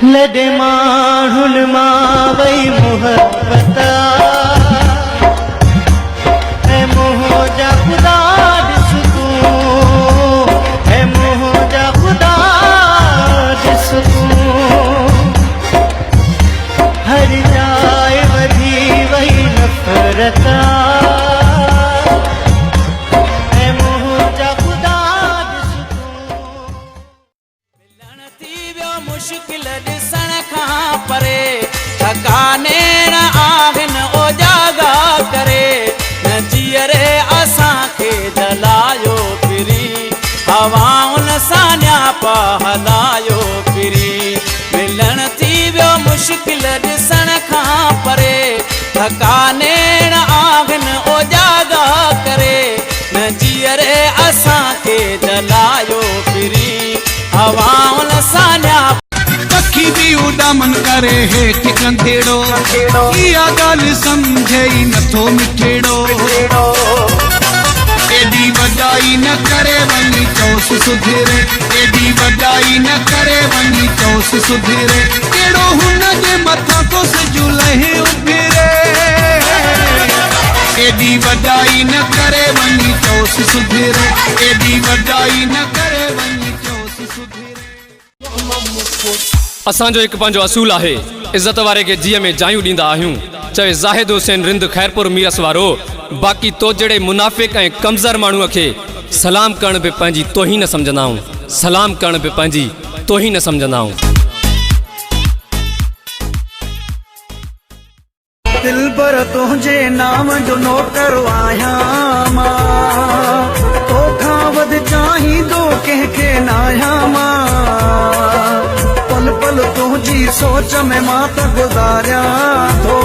लॾे माण्हुनि मां वई मुहबत ऐं मोह जा ख़ुदा ॾिस तूं ऐं मोह जा ख़ुदा ॾिस तूं हर जाइ वधी वई नफ़रत ऐं मोह जा ख़ुदा ॾिस तूं मिलण थी वियो मुश्किल ॾिसण खां परे ठकाने न आहिनि ओजागा करे न जीअरे असांखे जलायो फिरी हवाउनि सां न्यापा हलायो फिरी मिलण थी वियो मुश्किल ॾिसण खां परे ठकाने न आहिनि ओजागा करे न जीअरे असांखे जलायो फिरी हवाउनि सां न्यापा पखी भी उडामन करे हेठि कंधेड़ो इहा ॻाल्हि सम्झे ई नथो मिठेड़ो एॾी वॾाई न करे वञी चोसि सुधिरे एॾी वॾाई न करे वञी चोसि सुधिरे कहिड़ो हुन जे मथां को सिजु लहे उभिरे एॾी वॾाई न करे वञी चोसि सुधिरे एॾी वॾाई न करे वञी चोसि सुधिरे असांजो हिकु पंहिंजो असूल आहे इज़त वारे खे जीअ में जायूं ॾींदा आहियूं चवे ज़ाहिद हुसैन रिंद खैरपुर मीरस वारो बाक़ी तो जहिड़े मुनाफ़िक ऐं कमज़ोर माण्हूअ खे सलाम करण बि पंहिंजी तोहीन सम्झंदा आहियूं सलाम करण बि पंहिंजी तोहीन सम्झंदा आहियूं दिलबर तुझे नाम जो नौकर आहियां मां तोखां वध चाहींदो कंहिंखे न आहियां मां पल पल तुंहिंजी सोच में मां त गुज़ारियां थो